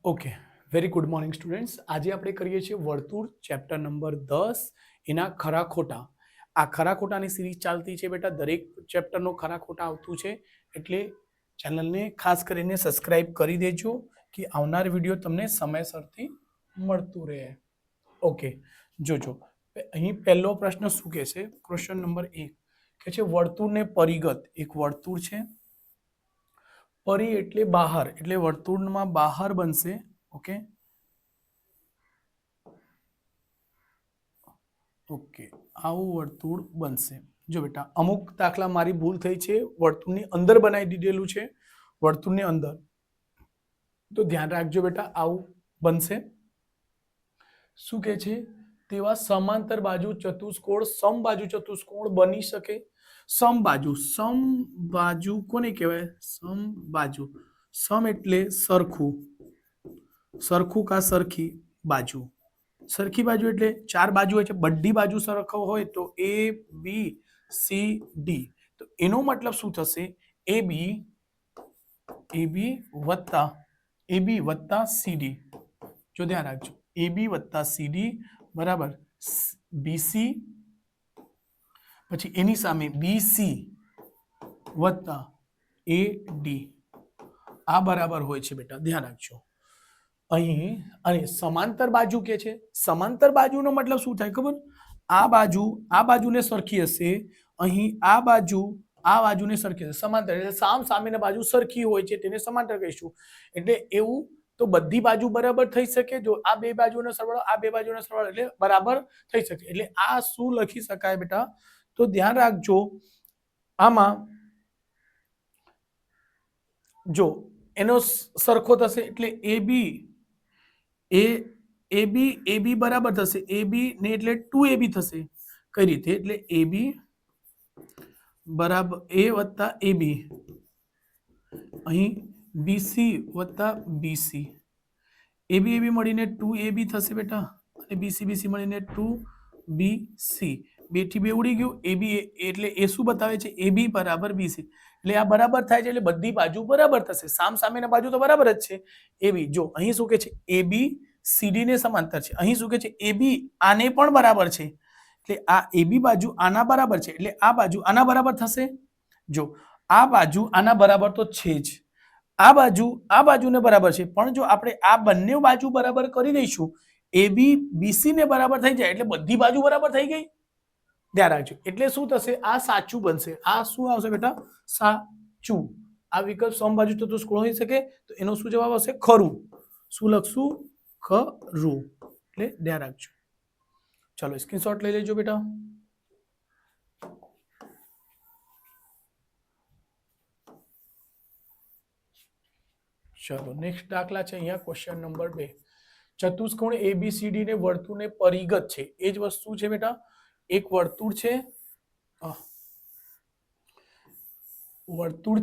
Okay, very good morning students. આજે આપણે કરીએ છીએ વર્તુળ ચેપ્ટર નંબર 10 એના ખરા ખોટા. આ ખરા ખોટાની સિરીઝ ચાલતી છે બેટા. દરેક ચેપ્ટરનો ખરા ખોટા આવતું છે, એટલે ચેનલને ખાસ કરીને સબસ્ક્રાઇબ કરી દેજો કે આવનાર વિડીયો તમને સમયસરથી મળતું રહે. ઓકે, જોજો અહીં પહેલો પ્રશ્ન શું કહે છે? ક્વેશ્ચન નંબર 1 કે છે વર્તુળને પરિગત. એક વર્તુળ છે, પરી એટલે બહાર, એટલે વર્તુળમાં બહાર બનશે. ઓકે ઓકે, આવું વર્તુળ બનશે. જો બેટા, અમુક દાખલા મારી ભૂલ થઈ છે, વર્તુળની અંદર બનાવી દીધેલું છે, વર્તુળની અંદર, તો ધ્યાન રાખજો બેટા. આવું બનશે. શું કે છે? તેવા સમાંતર બાજુ ચતુષ્કોણ સમબાજુ ચતુષ્કોણ બની શકે. સમબાજુ કોને કહેવાય? સમબાજુ. સમ એટલે સરખું, સરખું કા સરખી બાજુ. સરખી બાજુ એટલે ચાર બાજુ હોય છે, બધી બાજુ સરખો હોય તો એ બી સી ડી. તો એનો મતલબ શું થશે? એ બી વત્તા સીડી. જો ધ્યાન રાખજો, એ બી વત્તા સીડી બરાબર બીસી, પછી એની સામે બીસી વત્તા એ ડી. આ બરાબર હોય છે બેટા, ધ્યાન રાખજો. અહીં અને સમાંતર બાજુ કે છે. સમાંતર બાજુનો મતલબ શું થાય ખબર? આ બાજુને સરખી હશે, અહીં આ બાજુને સરખી હશે. સમાંતર એટલે સામેની બાજુ સરખી હોય છે, તેને સમાંતર કહીશું. એટલે એવું તો બધી બાજુ બરાબર થઈ શકે. જો આ બે બાજુનો સરવાળો, આ બે બાજુનો સરવાળો એટલે બરાબર થઈ શકે. એટલે આ શું લખી શકાય બેટા? તો ધ્યાન રાખજો, આમાં જો એનો સરખો થશે એટલે એ બી બરાબર થશે. એ બી ને એટલે 2ab થશે. કઈ રીતે? એટલે એ બી બરાબર એ વત્તા એ બી, અહીં બીસી વત્તા બીસી. એ બી મળીને 2ab થશે બેટા, અને બીસી મળીને 2bc. બે થી બે ઉડી ગયું. એ બી એટલે એ શું બતાવે છે? એ બી બરાબર બીસી. એટલે આ બરાબર થાય છે, એટલે બધી બાજુ બરાબર થશે. સામેના બાજુ તો બરાબર જ છે. એ બી જો અહીં શું કે છે? એ બી સીડી ને સમાંતર છે. અહીં શું કે છે? એ બી આને પણ બરાબર છે. એટલે આ એ બી બાજુ આના બરાબર છે, એટલે આ બાજુ આના બરાબર થશે. જો આ બાજુ આના બરાબર તો છે જ, આ બાજુને બરાબર છે, પણ જો આપણે આ બંને બાજુ બરાબર કરી દઈશું, એ બી બીસી ને બરાબર થઈ જાય એટલે બધી બાજુ બરાબર થઈ ગઈ. ધ્યાન રાખજો. એટલે શું થશે? આ સાચું બનશે. આ શું આવશે બેટા? સાચું. આ વિકલ્પ સમબાજુ ચતુષ્કોણ હોઈ શકે, તો એનો શું જવાબ આવશે? ખરું. શું લખશું? ખરું. એટલે ધ્યાન રાખજો. ચલો સ્ક્રીનશોટ લઈ લેજો બેટા. ચલો નેક્સ્ટ દાખલા છે અહીંયા ક્વેશ્ચન નંબર 2. ચતુષ્કોણ એબીસીડી ને વર્તુળને પરિગત છે. એ જ વસ્તુ છે બેટા. એક વર્તુળ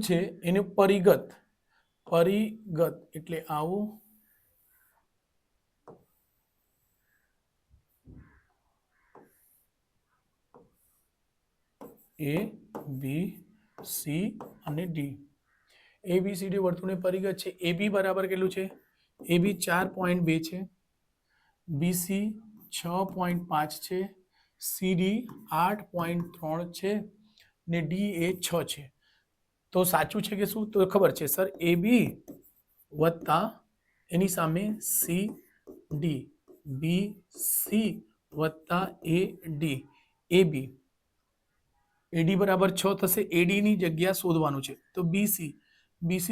છે, એને પરિગત એટલે આવું એ બી સી અને ડી. એબીસીડી વર્તુળને પરિગત છે. એ બી બરાબર કેટલું છે? એ બી 4.2 છે, બીસી 6.5 છે, સીડી 8.3 છે ને ડી એ 6 છે. તો સાચું છે કે શું? તો ખબર છે સર, એ બી વત્તા એની સામે સી ડી, બી સી વત્તા એ ડી. એ બી એડી બરાબર 6 થશે. એડી ની જગ્યા શોધવાનું છે, તો બીસી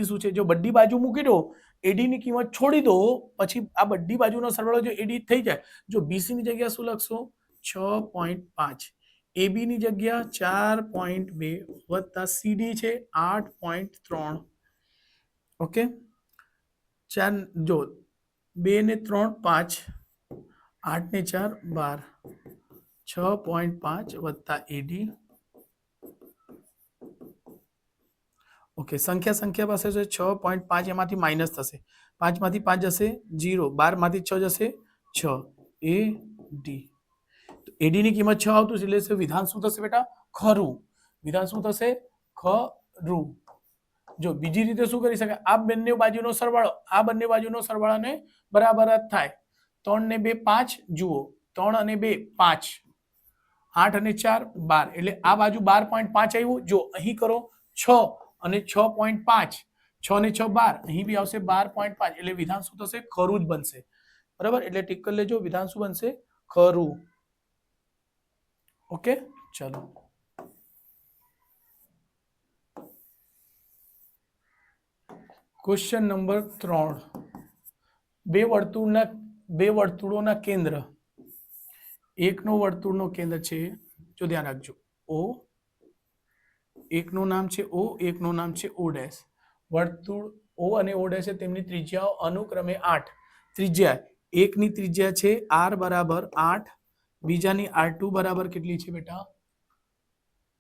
શું છે? જો બધી બાજુ મૂકી દો, એડી ની કિંમત છોડી દો, પછી આ બધી બાજુનો સરવાળો જો એડી થઈ જાય. જો બીસી ની જગ્યા શું લખશો? 6.5. એબી ની જગ્યા 4.2 વત્તા સીડી છે 8.3. ઓકે, 4 જો 2 ને 3 5, 8 ને 4 12, 6.5 વત્તા એડી. ઓકે, સંખ્યા પાસે છે 6.5, એમાંથી માઇનસ થશે. 5 માંથી 5 જશે 0, 12 માંથી 6 જશે 6. એ ડી, એડી ની કિંમત 6 આવતું એટલે વિધાન શું થશે બેટા? ખરું. વિધાન શું થશે? ખરું. જો બીજી રીતે શું કરી શકાય, આ બંને બાજુનો સરવાળો આ બંને બાજુનો સરવાળાને બરાબર જ થાય. 3 ને 2 5, જુઓ 3 અને 2 5, 8 અને 4 12, એટલે આ બાજુ 12.5 આવ્યું. જો અહીં કરો 6 અને 6.5, 6 ને 6 12, અહીં બી આવશે 12.5, એટલે વિધાન શું થશે, ખરું જ બનશે. બરાબર, એટલે ટીક કરી લેજો, વિધાન શું બનશે, ખરું. ઓકે, ચલો ક્વેશ્ચન નંબર 3. બે વર્તુળોના કેન્દ્ર, એકનો વર્તુળનો કેન્દ્ર છે, જો ધ્યાન રાખજો, O, એકનું નામ છે O, એકનું નામ છે O ડેશ. વર્તુળ O અને O ડેશ તેમની ત્રિજ્યાઓ અનુક્રમે 8. ત્રિજ્યા, એકની ત્રિજ્યા છે R બરાબર 8, બીજાની R2 બરાબર કેટલી છે બેટા,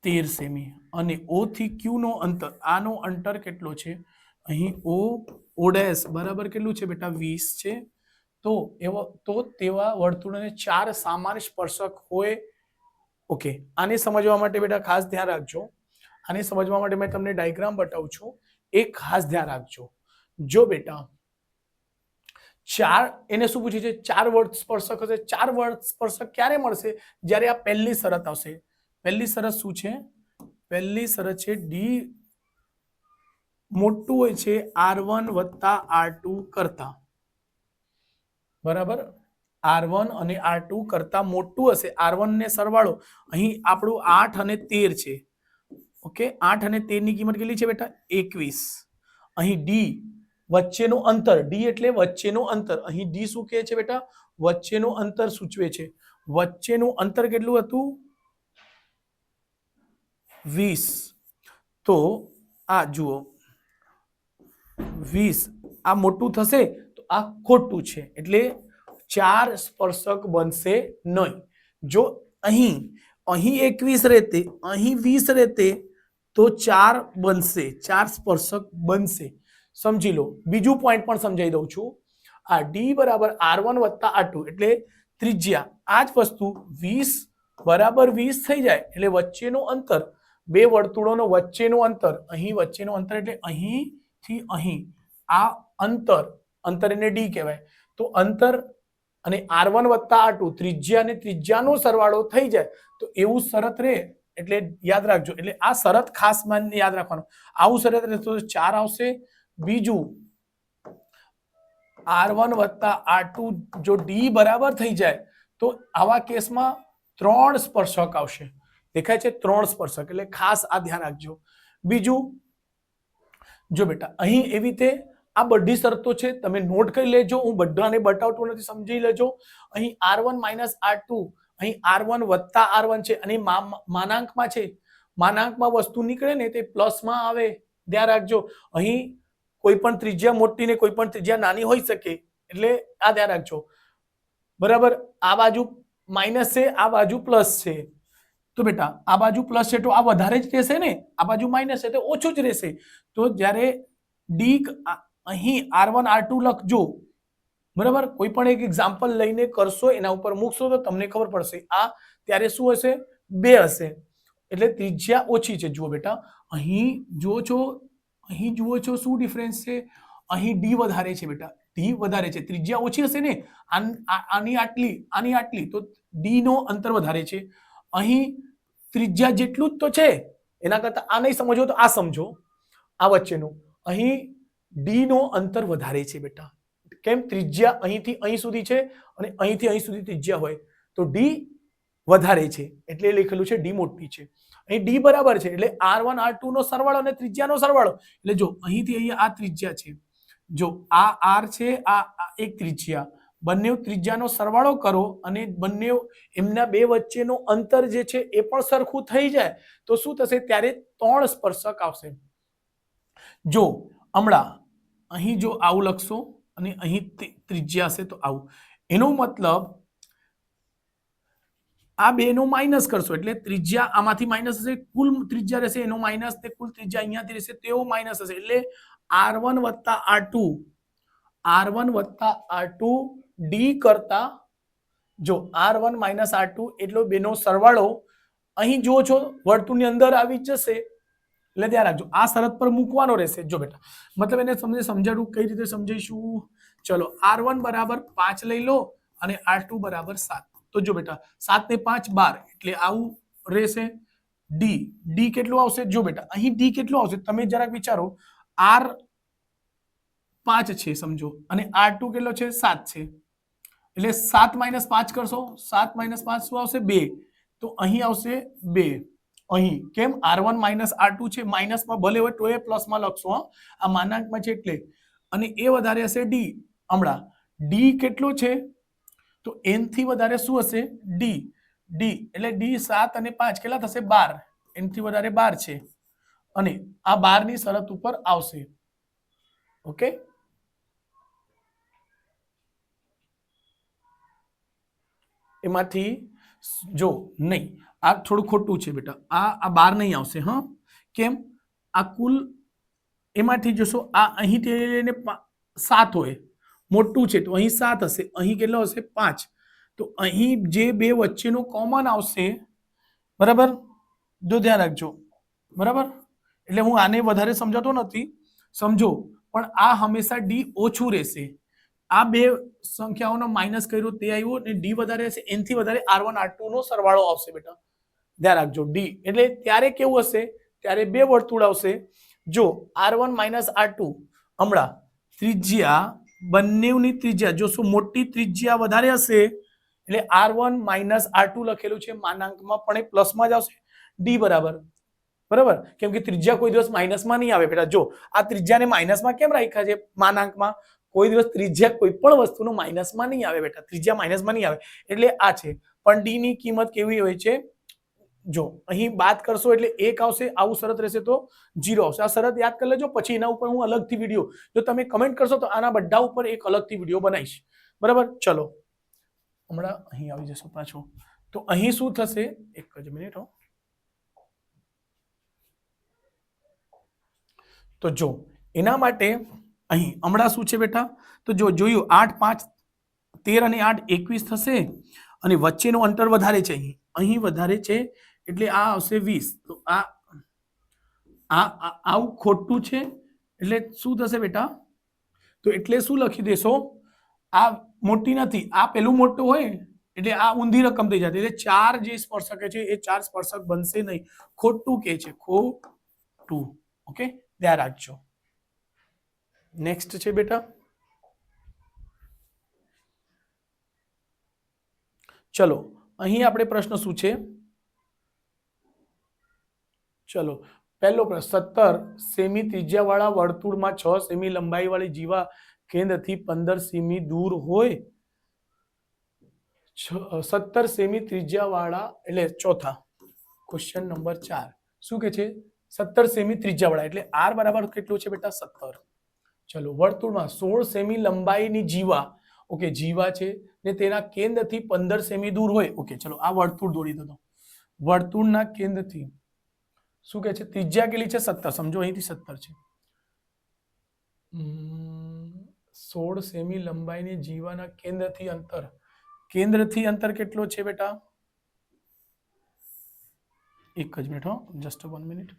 13 સેમી, અને O થી Q નો અંતર, આનો અંતર કેટલો છે, અહીં O ડેશ બરાબર કેટલું છે બેટા, 20 છે. તો તેવા વર્તુળોને 4 સમાન સ્પર્શક હોય. ઓકે, આને સમજવા માટે બેટા ખાસ ધ્યાન રાખજો, આને સમજવા માટે મેં તમને ડાયાગ્રામ બતાવું છું, એક ખાસ ધ્યાન રાખજો. જો બેટા 4, એને શું પૂછ્યું છે, 4 વર્ત સ્પર્શક હશે. 4 વર્ત સ્પર્શક ક્યારે મળશે, જ્યારે આ પહેલી શરત આવશે. પહેલી શરત શું છે, પહેલી શરત છે ડી મોટું હોય છે R1 વત્તા R2 કરતા. બરાબર, R1 અને R2 કરતા મોટું હશે. R1 ને સરવાળો અહીં આપણું 8 અને 13 છે. ઓકે, 8 અને 13 ની કિંમત કેટલી છે બેટા, 21. અહીં D વચ્ચેનું અંતર, D એટલે વચ્ચેનું અંતર, અહીં D શું કહે છે બેટા, વચ્ચેનું અંતર સૂચવે છે. વચ્ચેનું અંતર કેટલું હતું, 20. તો આ જુઓ 20, આ મોટું થશે તો આ ખોટું છે, એટલે 4 સ્પર્શક બનશે નહીં. જો અહીં 21 રહેતે, અહીં 20 રહેતે તો 4 બનશે, 4 સ્પર્શક બનશે. સમજી લો. બીજું પોઈન્ટ પણ સમજાવી દઉં છું. આ D બરાબર R1 વત્તા R2, એટલે ત્રિજ્યા, આ જ વસ્તુ 20 બરાબર 20 થઈ જાય, એટલે વચ્ચેનું અંતર, બે વર્તુળોનો વચ્ચેનું અંતર, અહીં વચ્ચેનું અંતર એટલે અહીંથી અહીં, આ અંતર એને D કહેવાય. તો અંતર અને R1 વત્તા R2, ત્રિજ્યા અને ત્રિજ્યાનો સરવાળો થઈ જાય તો એવું શરત રહે. એટલે યાદ રાખજો, એટલે આ શરત ખાસ માનીને યાદ રાખવાનું. આવું શરત રહે તો 4 આવશે. બીજું R1 વત્તા R2 જો D બરાબર થઈ જાય તો આવા કેસમાં 3 સ્પર્શક આવશે. દેખાય છે, 3 સ્પર્શક, એટલે ખાસ આ ધ્યાન રાખજો. બીજું જો બેટા અહીં એવી રીતે આ બધી શરતો છે, તમે નોટ કરી લેજો, હું બધાને બતાવતો નથી, સમજી લેજો. અહીં R1 માઇનસ R2, અહીં R1 વત્તા R1 છે, અને માનાંકમાં છે, માનાંકમાં વસ્તુ નીકળે ને તે પ્લસમાં આવે, ધ્યાન રાખજો. અહીં કોઈ પણ ત્રિજ્યા મોટી ને કોઈ પણ ત્રિજ્યા નાની હોઈ શકે, એટલે આ ધ્યાન રાખજો. બરાબર, આ બાજુ માઇનસ છે, આ બાજુ પ્લસ છે, તો બેટા આ બાજુ પ્લસ છે તો આ વધારે જ રહેશે ને, આ બાજુ માઇનસ છે તો ઓછું જ રહેશે. તો જ્યારે D અહીં R1 R2 લખજો, બરાબર, કોઈ પણ એક એક્ઝામ્પલ લઈને કરશો, એના ઉપર મૂકશો તો તમને ખબર પડશે. આ ત્યારે શું હશે, 2 હશે, એટલે ત્રિજ્યા ઓછી છે. જુઓ બેટા અહીં જુઓ છો, અહીં જુઓ છો શું ડિફરન્સ છે, અહીં D વધારે છે બેટા, D વધારે છે, ત્રિજ્યા ઓછી હશે ને, આની આટલી, તો D નો અંતર વધારે છે. અહીં ત્રિજ્યા જેટલું જ તો છે, એના કરતા આ નહીં સમજો તો આ સમજો, આ વચ્ચેનું અહીં D નો અંતર વધારે છે બેટા. કેમ, ત્રિજ્યા અહીંથી અહીં સુધી છે અને અહીંથી અહીં સુધી ત્રિજ્યા હોય તો D વધારે છે, એટલે લખેલું છે D મોટી છે. અહીં D બરાબર છે, એટલે R1 R2 નો સરવાળો અને ત્રિજ્યાનો સરવાળો, એટલે જો અહીંથી અહીંયા આ ત્રિજ્યા છે, જો આ R છે, આ એક ત્રિજ્યા, બંને ત્રિજ્યાનો સરવાળો કરો અને બંને એમના બે વચ્ચેનો અંતર જે છે એ પણ સરખું થઈ જાય તો શું થશે, ત્યારે 3 સ્પર્શક આવશે. જો હમણાં અહીં જો આવું લખશો અને અહીં ત્રિજ્યા હશે તો આવું, એનો મતલબ આ બે નો માઇનસ કરશો એટલે ત્રિજ્યા આમાંથી માઇનસ હશે, કુલ ત્રિજ્યા રહેશે એનો માઇનસ, તે કુલ ત્રિજ્યા અહીંયાથી રહેશે તેઓ માઇનસ હશે, એટલે R1 વત્તા R2 D કરતા, જો R1 માઇનસ R2 એટલો બેનો સરવાળો અહીં જુઓ છો વર્તુળની અંદર આવી જશે, એટલે ધ્યાન રાખજો આ શરત પર મૂકવાનો રહેશે જો બેટા મતલબ એને સમજાડું કઈ રીતે સમજાઈશું ચલો r1 બરાબર 5 લઈ લો અને r2 બરાબર 7 તો જો બેટા 7 ને 5 12 એટલે આવું રહેશે ડી ડી કેટલું આવશે જો બેટા અહીં ડી કેટલું આવશે તમે જરાક વિચારો r 5 છે સમજો અને r2 કેટલો છે 7 છે એટલે 7 - 5 કરશો 7 - 5 શું આવશે 2 તો અહીં આવશે 2 અહીં કેમ r1 - r2 છે માઈનસમાં ભલે હોય તો એ પ્લસમાં લખશો આ માનાંકમાં છે એટલે અને એ વધારે હશે ડી હમણાં ડી કેટલો છે તો n થી વધારે શું હશે ડી ડી એટલે ડી 7 અને 5 કેટલા થશે 12 n થી વધારે 12 છે અને આ 12 ની શરત ઉપર આવશે ઓકે એમાંથી જો નહીં આ થોડું ખોટું છે બેટા આ 12 નહીં આવશે હા કેમ આ કુલ એમાંથી જોશો આ અહીંથી લઈને 7 હોય મોટું છે તો અહીં 7 હશે અહીં કેટલો હશે 5 તો અહીં જે બે વચ્ચેનો કોમન આવશે બરાબર જો ધ્યાન રાખજો બરાબર એટલે હું આને વધારે સમજાતો નથી સમજો પણ આ હંમેશા ડી ઓછું રહેશે આ બે સંખ્યાઓનો માઇનસ કર્યો તે આવ્યો અને ડી વધારે હશે n થી વધારે r1 r2 નો સરવાળો આવશે બેટા ધ્યાન રાખજો ડી એટલે ત્યારે કેવું હશે ત્યારે બે વર્તુળ આવશે જો r1 - r2 હમણાં ત્રિજ્યા બંનેની ત્રિજ્યા જો શું મોટી ત્રિજ્યા વધારે હશે એટલે r1 - r2 લખેલું છે માનાંકમાં પણ એ પ્લસમાં જ આવશે ડી બરાબર બરાબર કેમ કે ત્રિજ્યા કોઈ દિવસ માઇનસમાં નહીં આવે બેટા જો આ ત્રિજ્યાને માઇનસમાં કેમ રાખ્યા છે માનાંકમાં કોઈ દિવસ ત્રિજ્યા કોઈ પણ વસ્તુનો માઇનસમાં નહીં આવે બેટા ત્રિજ્યા માઇનસમાં નહીં આવે એટલે આ છે પણ ડી ની કિંમત કેવી હોય છે જો અહીં બાદ કરશો એટલે 1 આવશે આવું શરત રહેશે તો 0 આવશે આ શરત યાદ કરી લેજો પછી એના ઉપર હું અલગથી વિડિયો જો તમે કમેન્ટ કરશો તો આના બધા ઉપર એક અલગથી વિડિયો બનાવીશ બરાબર ચલો હમણાં અહીં આવી જશો પાછો તો અહીં શું થશે એક જ મિનિટ હો તો જો એના માટે અહીં હમણાં શું છે બેટા તો જો જોયું 8 5 13 અને 8 21 થશે અને વચ્ચેનું અંતર વધારે છે અહીં વધારે છે એટલે આ આવશે 20 તો આ આવું ખોટું છે એટલે શું થશે બેટા તો એટલે શું લખી દેશો આ મોટી નથી આ પેલું મોટું હોય એટલે આ ઊંધી રકમ થઈ જતી એટલે 4 જે સ્પર્શક છે એ 4 સ્પર્શક બનશે નહીં ખોટું કે છે ખોટું ઓકે ધ્યાન રાખજો નેક્સ્ટ છે બેટા ચલો અહીં આપણે પ્રશ્ન શું છે ચલો પહેલો પ્રશ્ન 17 સેમી ત્રિજ્યાવાળા વર્તુળમાં 6 સેમી લંબાઈવાળી જીવા કેન્દ્રથી 15 સેમી દૂર હોય 17 સેમી ત્રિજ્યાવાળા એટલે ચોથા ક્વેશ્ચન નંબર 4 શું કે છે 17 સેમી ત્રિજ્યાવાળા એટલે r બરાબર કેટલું છે બેટા 17 ચલો વર્તુળમાં 16 સેમી લંબાઈની જીવા ઓકે જીવા છે ને તેના કેન્દ્રથી 15 સેમી દૂર હોય ઓકે ચલો આ વર્તુળ દોરી દો વર્તુળના કેન્દ્રથી શું કહે છે ત્રિજ્યા કેટલી છે 17 સમજો અહીંથી 17 છે 16 સેમી લંબાઈની જીવાના કેન્દ્રથી અંતર કેટલો છે બેટા એક જ મિનિટ હો જસ્ટ 1 મિનિટ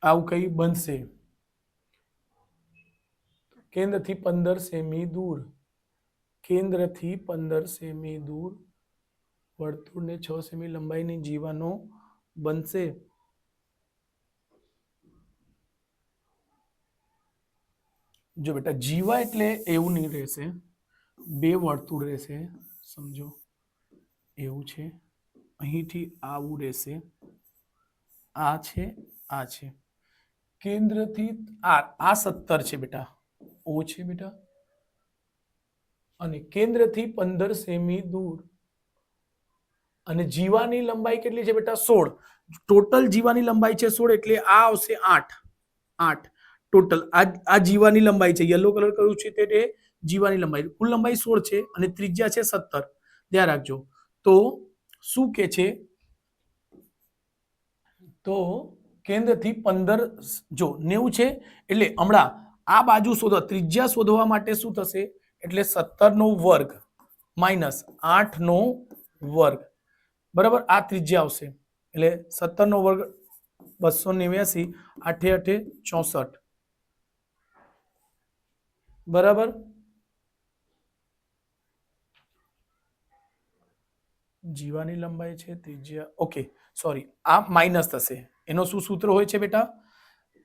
આવું કઈ બનશે કેન્દ્રથી 15 સેમી દૂર કેન્દ્રથી 15 સેમી દૂર વર્તુળને 6 સેમી લંબાઈની જીવાનો બનશે જો બેટા જીવા એટલે એવું નહીં રહેશે બે વર્તુળ રહેશે સમજો એવું છે અહીંથી આવું રહેશે આ છે કેન્દ્રથી આ 17 છે બેટા ઓ છે બેટા અને કેન્દ્રથી 15 સેમી દૂર અને જીવાની લંબાઈ કેટલી છે બેટા 16 ટોટલ જીવાની લંબાઈ છે 16 એટલે આ આવશે 8 ટોટલ આ જીવાની લંબાઈ છે યલો કલર કર્યું છે તે જીવાની લંબાઈ કુલ લંબાઈ 16 છે અને ત્રિજ્યા છે 17 ધ્યાન રાખજો તો શું કે છે તો કેન્દ્રથી 15 જો 90 છે એટલે હમણાં આ બાજુ શોધો ત્રિજ્યા શોધવા માટે શું થશે એટલે 17 નો વર્ગ માઈનસ 8 નો વર્ગ બરાબર આ ત્રિજ્યા આવશે એટલે 17 નો વર્ગ 289 8 8 64 બરાબર જીવાની લંબાઈ છે ત્રિજ્યા ઓકે સોરી આ માઇનસ થશે એનો શું સૂત્ર હોય છે બેટા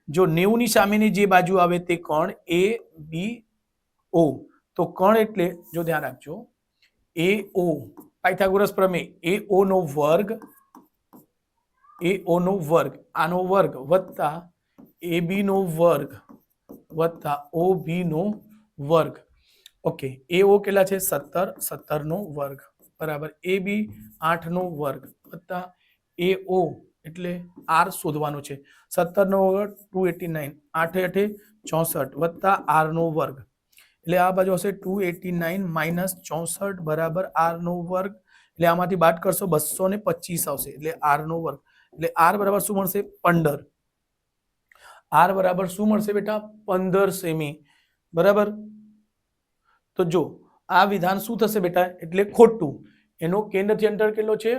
જો 90 ની સામેની જે બાજુ આવે તે કોણ એ બી ઓ તો કોણ એટલે જો ધ્યાન રાખજો એ ઓ પાયથાગોરસ પ્રમેય એ ઓ નો વર્ગ આનો વર્ગ વત્તા એ બી નો વર્ગ વત્તા ઓ બી નો વર્ગ ઓકે એ ઓ કેટલા છે 17 નો વર્ગ બરાબર એ બી 8 નો વર્ગ વત્તા એ ઓ એટલે આર શોધવાનો છે 17 નો વર્ગ 289 8 8 64 વત્તા આર નો વર્ગ એટલે આ બાજુ હશે 289 માઇનસ 64 બરાબર આર નો વર્ગ એટલે આમાંથી બાદ કરશો 225 આવશે એટલે આર નો વર્ગ એટલે આર બરાબર શું મળશે 15 આર બરાબર શું મળશે બેટા 15 સેમી બરાબર તો જો આ વિધાન શું થશે બેટા એટલે ખોટું એનો કેન્દ્રથી અંતર કેટલો છે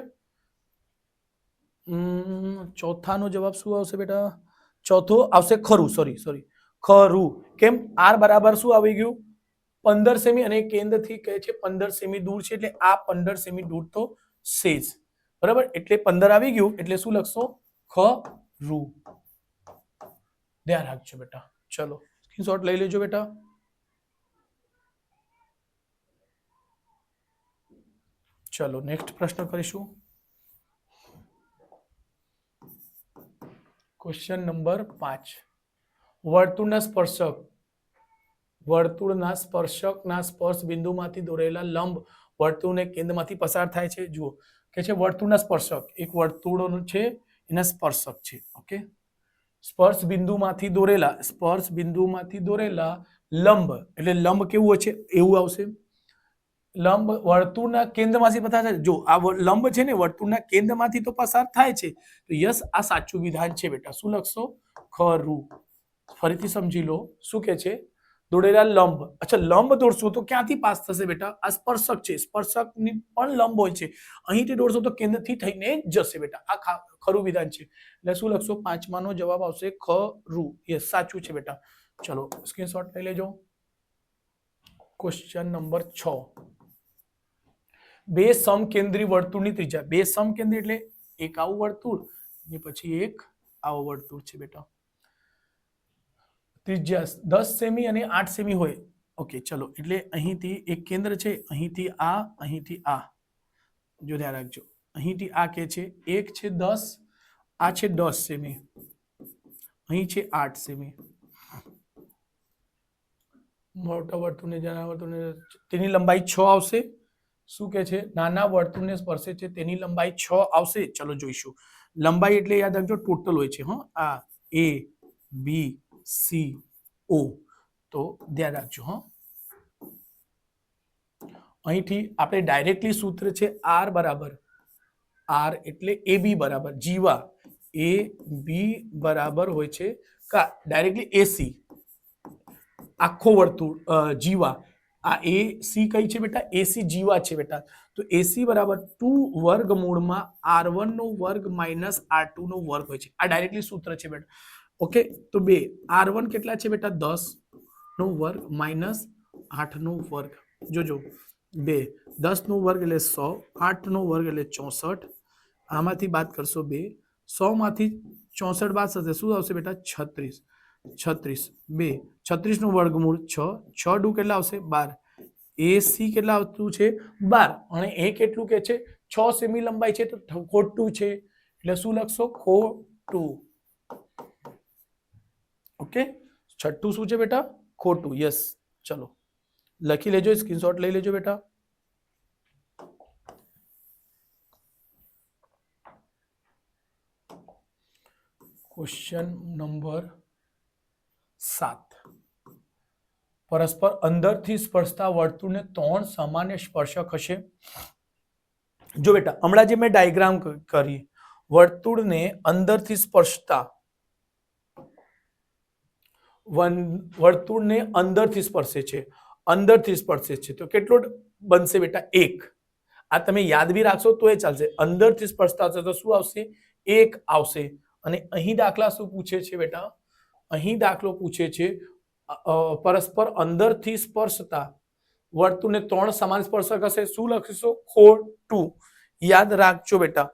ચોથાનો જવાબ શું આવશે બેટા ચોથો આવશે ખરું સોરી ખરું કેમ આર બરાબર શું આવી ગયું 15 સેમી અને કેન્દ્રથી કહે છે 15 સેમી દૂર છે એટલે આ 15 સેમી દૂર તો છે જ બરાબર એટલે 15 આવી ગયું એટલે શું લખશો ખરું ધ્યાન રાખજો બેટા ચલો સ્ક્રીનશોટ લઈ લેજો બેટા ચલો નેક્સ્ટ પ્રશ્ન કરીશું ક્વેશ્ચન નંબર 5 વર્તુળના સ્પર્શકના સ્પર્શ બિંદુમાંથી દોરેલા લંબ વર્તુળને કેન્દ્રમાંથી પસાર થાય છે જુઓ કે છે વર્તુળના સ્પર્શક એક વર્તુળ છે એના સ્પર્શક છે ઓકે સ્પર્શ બિંદુમાંથી દોરેલા લંબ એટલે લંબ કેવું હોય છે એવું આવશે લંબ વર્તુળના કેન્દ્રમાંથી પસાર થાય જો આ લંબ છે ને વર્તુળના કેન્દ્રમાંથી તો પસાર થાય છે તો યસ આ સાચું વિધાન છે બેટા શું લખશો ખરું ફરીથી સમજી લો શું કે છે દોરેલા લંબ અચ્છા લંબ દોરશો તો ક્યાંથી પાસ થશે બેટા આ સ્પર્શક છે સ્પર્શકની પણ લંબ હોય છે અહીંથી દોરશો તો કેન્દ્રથી થઈને જ જશે બેટા આ ખરું વિધાન છે એટલે શું લખશો પાંચમાનો જવાબ આવશે ખરું યસ સાચું છે બેટા ચલો સ્ક્રીનશોટ લઈ લેજો ક્વેશ્ચન નંબર 6 બે સમકેન્દ્રી વર્તુળની ત્રિજ્યા બે સમકેન્દ્રી એટલે એક આવું વર્તુળ અને પછી એક આવું વર્તુળ છે બેટા ત્રિજ્યા 10 સેમી અને 8 સેમી હોય ઓકે ચલો એટલે અહીંથી એક કેન્દ્ર છે અહીંથી આ જો ધ્યાન રાખજો અહીંથી આ કે છે એક છે 10 આ છે 10 સેમી અહીં છે 8 સેમી મોટા વર્તુળને નાના વર્તુળને તેની લંબાઈ 6 આવશે શું કે છે નાના વર્તુળને સ્પર્શે છે તેની લંબાઈ 6 આવશે ચલો જોઈશું લંબાઈ એટલે યાદ રાખજો ટોટલ હોય છે આ એ બી સી ઓ તો ધ્યાન રાખજો અહીંથી આપણે ડાયરેક્ટલી સૂત્ર છે આર બરાબર આર એટલે એ બી બરાબર જીવા એ બી બરાબર હોય છે કા ડાયરેક્ટલી એસી આખો વર્તુળ જીવા આ એ સી કઈ છે બેટા એસી જીવા છે બેટા તો એસી બરાબર 2 વર્ગમૂળમાં r1 નો વર્ગ માઇનસ r2 નો વર્ગ હોય છે આ ડાયરેક્ટલી સૂત્ર છે બેટા ઓકે તો બે r1 કેટલા છે બેટા 10 નો વર્ગ માઇનસ 8 નો વર્ગ જોજો 2 10 નો વર્ગ એટલે 100 8 નો વર્ગ એટલે 64 આમાંથી બાદ કરશો 2 100 માંથી 64 બાદ થશે શું આવશે બેટા 36 2 36 નો વર્ગમૂળ 6 ડુ કેટલા આવશે 12 એસી કેટલા આવતું છે 12 અને એ કેટલું કે છે 6 સેમી લંબાઈ છે તો ખોટું છે એટલે શું લખશો ખોટું ઓકે છઠ્ઠું શું છે બેટા ખોટું યસ ચલો લખી લેજો સ્ક્રીનશોટ લઈ લેજો બેટા ક્વેશ્ચન નંબર 7 પરસ્પર અંદરથી સ્પર્શતા વર્તુળને 3 સામાન્ય સ્પર્શક હશે જો બેટા હમણાં જે મેં ડાયાગ્રામ કરી વર્તુળને અંદરથી સ્પર્શતા વર્તુળને અંદરથી સ્પર્શે છે તો કેટલો બનશે બેટા 1 આ તમે યાદ બી રાખશો તો એ ચાલશે. અંદરથી સ્પર્શતા હશે તો શું આવશે? 1 આવશે. અને અહીં દાખલા શું પૂછે છે બેટા? અહીં દાખલો પૂછે છે પરસ્પર અંદરથી સ્પર્શતા વર્તુળને 3 સમાન સ્પર્શક હશે. શું લખીશું? ખોટું. યાદ રાખજો બેટા.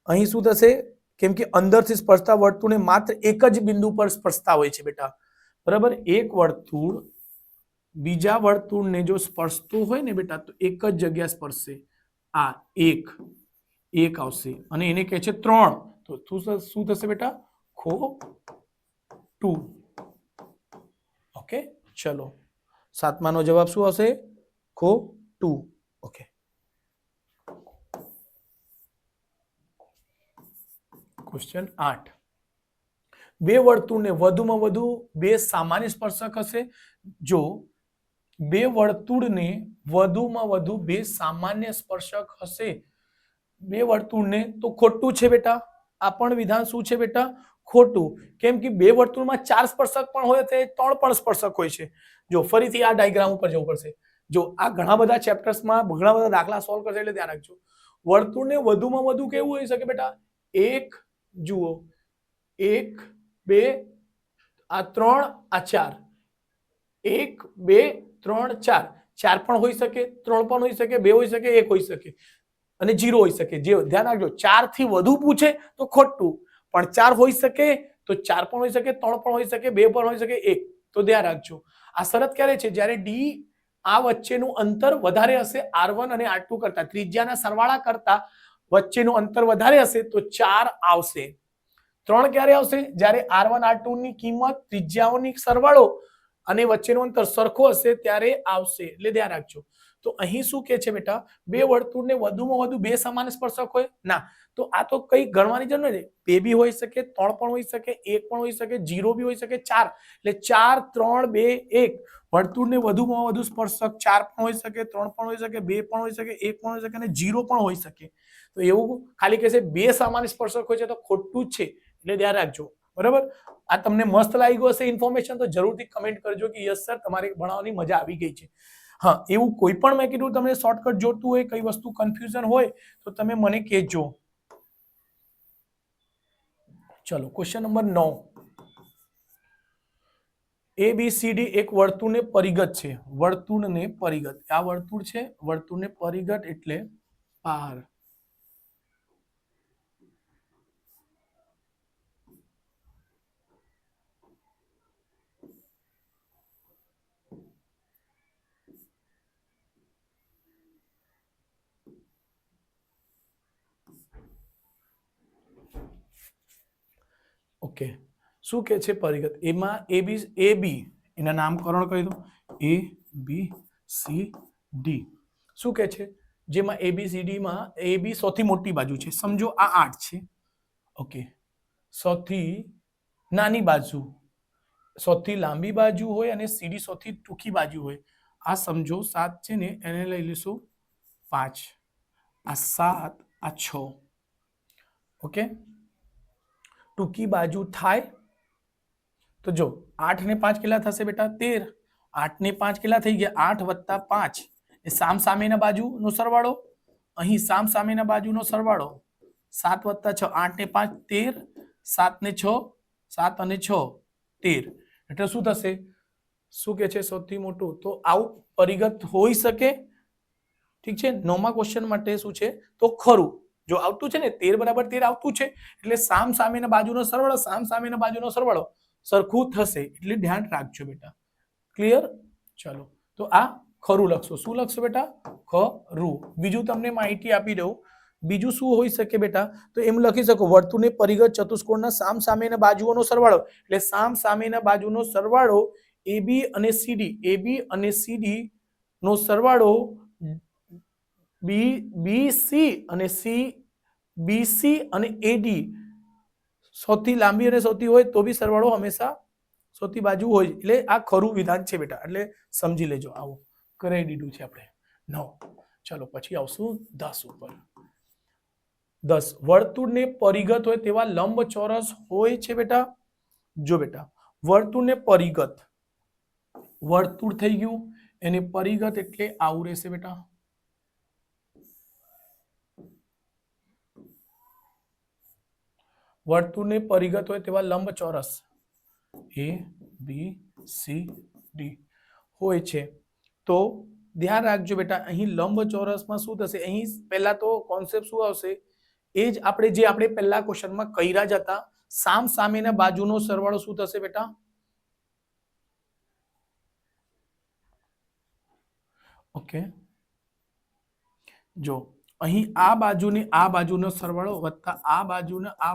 અહીં શું થશે? કેમ કે અંદરથી સ્પર્શતા વર્તુળને માત્ર એક જ બિંદુ પર સ્પર્શતા હોય છે બેટા. બરાબર? એક વર્તુળ બીજા વર્તુળને જો સ્પર્શતું હોય ને બેટા તો એક જ જગ્યા સ્પર્શશે. આ 1 આવશે અને એને કહે છે 3. તો શું થશે બેટા? ખોટું. ઓકે, ચલો 7માનો જવાબ શું આવશે? ખોટું. Okay, question 8. બે વર્તુળને વધુમાં વધુ 2 સામાન્ય સ્પર્શક હશે. જો બે વર્તુળને વધુમાં વધુ 2 સામાન્ય સ્પર્શક હશે બે વર્તુળને, તો ખોટું છે બેટા. આ પણ વિધાન શું છે બેટા? ખોટું. કેમ કે બે વર્તુળમાં 4 સ્પર્શક પણ હોય છે, 3 પણ સ્પર્શક હોય છે. જો ફરીથી આ ડાયાગ્રામ ઉપર જવું પડશે. જો આ ઘણા બધા ચેપ્ટર્સમાં ઘણા બધા દાખલા સોલ્વ કરશે એટલે ધ્યાન રાખજો. વર્તુળને વધુમાં વધુ કેવું હોઈ શકે બેટા? 1, જુઓ 1, 2, આ 3, આ 4. 1, 2, 3, 4. 4 પણ હોઈ શકે, 3 પણ હોઈ શકે, 2 હોઈ શકે, 1 હોઈ શકે અને 0 હોઈ શકે. જે ધ્યાન રાખજો, 4 થી વધુ પૂછે તો ખોટું, પણ 4 હોઈ શકે તો 4 પણ હોઈ શકે, 3 પણ હોઈ શકે, 2 પણ હોઈ શકે, 1. તો ધ્યાન રાખજો. આ શરત ક્યારે છે? જ્યારે ડી આ વચ્ચેનું અંતર વધારે હશે R1 અને R2 કરતા, ત્રિજ્યાના સરવાળા કરતા વચ્ચેનું અંતર વધારે હશે તો 4 આવશે. 3 ક્યારે આવશે? જ્યારે R1 R2 ની કિંમત ત્રિજ્યાઓની સરવાળો અને વચ્ચેનું અંતર સરખો હશે ત્યારે આવશે. એટલે ધ્યાન રાખજો. તો અહીં શું કે છે બેટા? બે વર્તુળને વધુમાં વધુ 2 સમાન સ્પર્શક હોય ના, તો આ તો કઈ ગણવાની જરૂર નથી. 2 બી હોઈ શકે, 3 પણ હોઈ શકે, 1 પણ હોઈ શકે, 0 બી હોઈ શકે, 4. એટલે 4, 3, 2, 1 વર્તુળને વધુમાં વધુ સ્પર્શક 4 પણ હોઈ શકે, 3 પણ હોઈ શકે, 2 પણ હોઈ શકે, 1 પણ હોઈ શકે અને 0 પણ હોઈ શકે. તો એવું ખાલી કહેશે 2 સામાન્ય સ્પર્શક હોય છે તો ખોટું જ છે. એટલે ધ્યાન રાખજો. બરાબર? આ તમને મસ્ત લાગી ગયું હશે ઇન્ફોર્મેશન તો જરૂરથી કમેન્ટ કરજો કે યસ સર, તમારે ભણાવવાની મજા આવી ગઈ છે. હા, એવું કોઈ પણ મેં કીધું તમને શોર્ટકટ જોતું હોય, કઈ વસ્તુ કન્ફ્યુઝન હોય તો તમે મને કહેજો. ચલો ક્વેશ્ચન નંબર 9. ABCD એક વર્તુળને પરિગત છે. વર્તુળને પરિગત. આ વર્તુળ છે, વર્તુળને પરિગત એટલે પાર. ઓકે, શું કે છે પરિગત? એમાં AB એના નામકરણ કહી દો. ABCD શું કે છે? જેમાં ABCD માં AB સૌથી મોટી બાજુ છે. સમજો આ 8 છે. ઓકે, સૌથી નાની બાજુ, સૌથી લાંબી બાજુ હોય અને CD સૌથી ટૂંકી બાજુ હોય. આ સમજો 7 છે ને, એને લઈ લઈશું 5. આ 7, આ 6. ઓકે, ટૂંકી બાજુ થાય તો જો 8 ને 5 કેટલા થશે બેટા? 13. 8 ને 5 કેટલા થઈ ગયા? 8 વત્તા 5 એ સામસામેના બાજુનો સરવાળો. અહીં સામસામેના બાજુનો સરવાળો 7 વત્તા 6, 8 ને 5 13, 7 ને 6, 7 અને 6 13. એટલે શું થશે? શું કે છે? સૌથી મોટું. તો આવું પરિગત હોઈ શકે. ઠીક છે. 9મા ક્વેશ્ચન માટે શું છે? તો ખરું. જો આવતું છે ને 13 બરાબર 13 આવતું છે એટલે સામસામેના બાજુનો સરવાળો, સામસામેના બાજુનો સરવાળો સરખું થશે. એટલે ધ્યાન રાખજો બેટા. ક્લિયર? ચલો, તો આ ખરું લખશો. શું લખશો બેટા? ખરું. બીજું તમને માહિતી આપી દઉં. બીજું શું હોઈ શકે બેટા? તો એમ લખી શકો વર્તુળને પરિગત ચતુષ્કોણના સામસામેના બાજુઓનો સરવાળો. એટલે સામસામેના બાજુનો સરવાળો AB અને CD, AB અને CD નો સરવાળો BC અને BC અને AD સૌથી લાંબી અને સૌથી હોય તો બી સરવાળો હંમેશા સૌથી બાજુ હોય. એટલે આ ખરું વિધાન છે બેટા. એટલે સમજી લેજો. આવું કરી દીધું છે આપણે 9. ચલો પછી આવશું 10 ઉપર. 10 વર્તુળને પરિગત હોય તેવા લંબચોરસ હોય છે બેટા. જો બેટા, વર્તુળને પરિગત, વર્તુળ થઈ ગયું, એને પરિગત એટલે આવું રહેશે બેટા. વર્તુળને પરિઘત હોય તેવા લંબચોરસ એ બી સી ડી હોય છે તો ધ્યાન રાખજો બેટા, અહીં લંબચોરસમાં શું થશે, અહીં પહેલા તો કોન્સેપ્ટ શું આવશે, એ જ આપણે પહેલા ક્વેશ્ચનમાં કર્યા જ હતા, સામ સામેના બાજુનો સરવાળો શું થશે બેટા, ઓકે જો અહીં આ બાજુનો સરવાળો વત્તા આ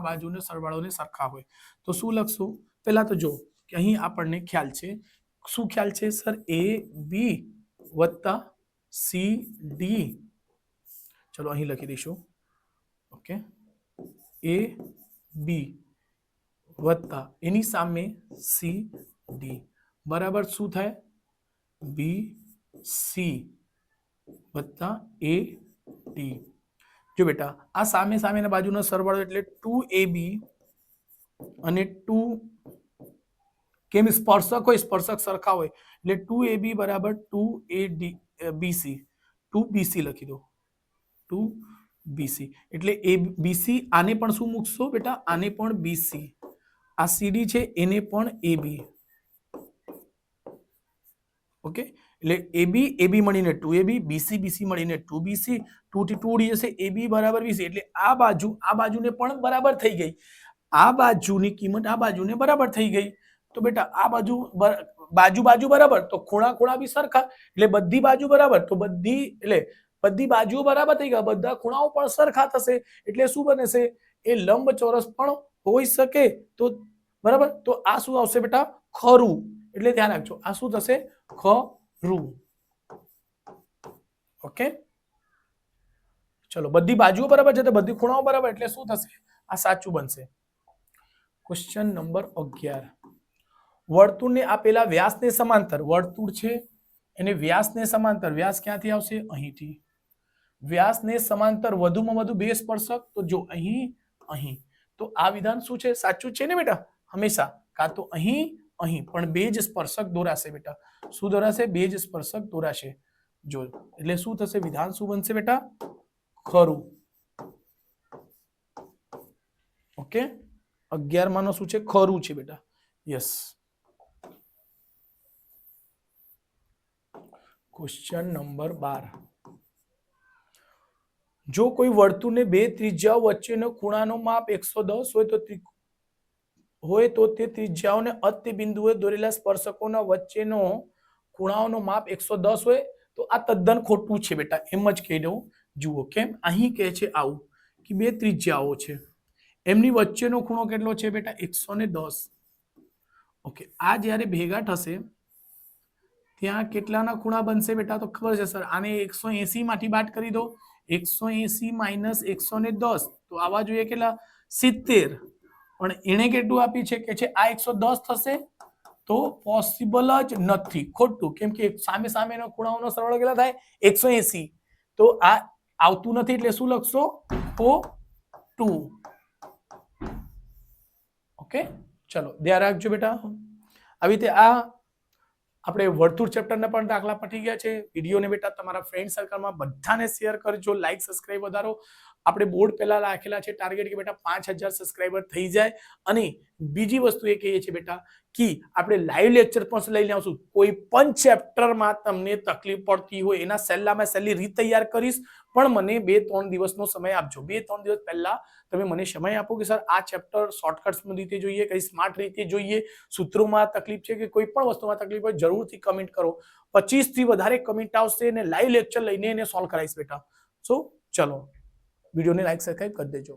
બાજુનો સરવાળોને સરખા હોય તો શું લખશું, પહેલા તો જો કે અહીં આપણને ખ્યાલ છે, શું ખ્યાલ છે સર, એ બી વત્તા સી ડી, ચલો અહીં લખી દઈશું, ઓકે એ બી વત્તા એની સામે સી ડી બરાબર શું થાય, બી સી વત્તા એ ડી. જો બેટા આ સામેના બાજુનો સરવાળો એટલે 2ab અને 2, કેમ સ્પર્શક હોય, સ્પર્શક સરખા હોય એટલે 2ab બરાબર 2ad bc, 2bc લખી દો, 2bc એટલે એ બીસી, આને પણ શું મૂકશો બેટા, આને પણ બીસી, આ સીડી છે એને પણ ab, ઓકે એટલે ab મળીને 2ab, bc મળીને 2bc, 2 થી 2 ઉડી જશે, ab બરાબર bc એટલે આ બાજુને પણ બરાબર થઈ ગઈ, આ બાજુની કિંમત આ બાજુને બરાબર થઈ ગઈ, તો બેટા આ બાજુ બરાબર તો ખૂણા બી સરખા એટલે બધી બાજુ બરાબર, તો બધી બાજુઓ બરાબર થઈ ગયા, બધા ખૂણાઓ પણ સરખા થશે એટલે શું બને છે, એ લંબચોરસ પણ હોઈ શકે, તો બરાબર, તો આ શું આવશે બેટા, ખરું, એટલે ધ્યાન રાખજો આ શું થશે, ખરું, ઓકે ચલો બધી બાજુઓ બરાબર છે તો બધી ખૂણાઓ બરાબર એટલે શું થશે, આ સાચું બનશે. ક્વેશ્ચન નંબર 11, વર્તુળને આપેલા વ્યાસને સમાંતર, વર્તુળ છે એને વ્યાસને સમાંતર, વ્યાસ ક્યાંથી આવશે, અહીંથી, વ્યાસને સમાંતર વધુમાં વધુ બે સ્પર્શક, તો જો અહીં તો આ વિધાન શું છે, સાચું છે ને બેટા, હંમેશા કાં તો અહીં પણ બે જ સ્પર્શક દોરાશે બેટા, શું દોરાશે, બે જ સ્પર્શક દોરાશે, જો એટલે શું થશે, વિધાન શું બનશે બેટા, ખરું, ઓકે 11 માનો શું છે, ખરું છે બેટા, યસ. ક્વેશ્ચન નંબર 12, જો કોઈ વર્તુળને બે ત્રિજ્યાઓ વચ્ચેનો ખૂણાનો માપ 110 હોય તો તે ત્રિજ્યાઓને અંત્ય બિંદુએ દોરેલા સ્પર્શકોના વચ્ચેનો ખૂણાઓનો માપ 110 હોય તો આ તદ્દન ખોટું છે બેટા, એમ જ કહી દઉં, જુઓ કેમ, અહીં કહે છે આવું કે બે ત્રિજ્યાઓ છે એમની વચ્ચેનો ખૂણો કેટલો છે બેટા, 110, ઓકે આ જ્યારે ભેગા થશે ત્યાં કેટલાના ખૂણા બનશે બેટા, તો ખબર છે સર, આને 180 માંથી બાદ કરી દો, 180 માઇનસ 110 તો આવા જોઈએ કેટલા, 70, પણ એને કેટલું આપી છે કે છે આ 110 થશે, તો પોસિબલ જ નથી, ખોટું, કેમ કે સામેનો ખૂણાઓનો સરવાળો કેટલા થાય, 180, તો આ આવતું નથી એટલે શું લખશો, O2, ઓકે ચલો ધ્યાન રાખજો બેટા. આવી રીતે આ આપણે વર્તુળ ચેપ્ટરના પણ દાખલા પટી ગયા છે, વિડીયોને બેટા તમારા ફ્રેન્ડ સર્કલમાં બધાને શેર કરજો, લાઈક સબસ્ક્રાઇબ વધારો, આપણે બોર્ડ પહેલા રાખેલા છે ટાર્ગેટ કે બેટા 5000 સબસ્ક્રાઇબર થઈ જાય, અને બીજી વસ્તુ એ કહીએ છીએ બેટા કે આપણે લાઈવ લેક્ચર પણ લઈને આવશું, કોઈ પણ ચેપ્ટરમાં તમને તકલીફ પડતી હોય એના સહેલી રીત તૈયાર કરીશ, પણ મને 2-3 દિવસનો સમય આપજો, 2-3 દિવસ પહેલા તમે મને સમય આપો કે સર આ ચેપ્ટર શોર્ટકટ્સમાં રીતે જોઈએ, કઈ સ્માર્ટ રીતે જોઈએ, સૂત્રોમાં તકલીફ છે કે કોઈ પણ વસ્તુમાં તકલીફ હોય જરૂરથી કમેન્ટ કરો, 25 થી વધારે કમેન્ટ આવશે અને લાઈવ લેક્ચર લઈને એને સોલ્વ કરાવીશ બેટા. સો ચલો વિડીયોને લાઈક સબસ્ક્રાઇબ કરી દેજો.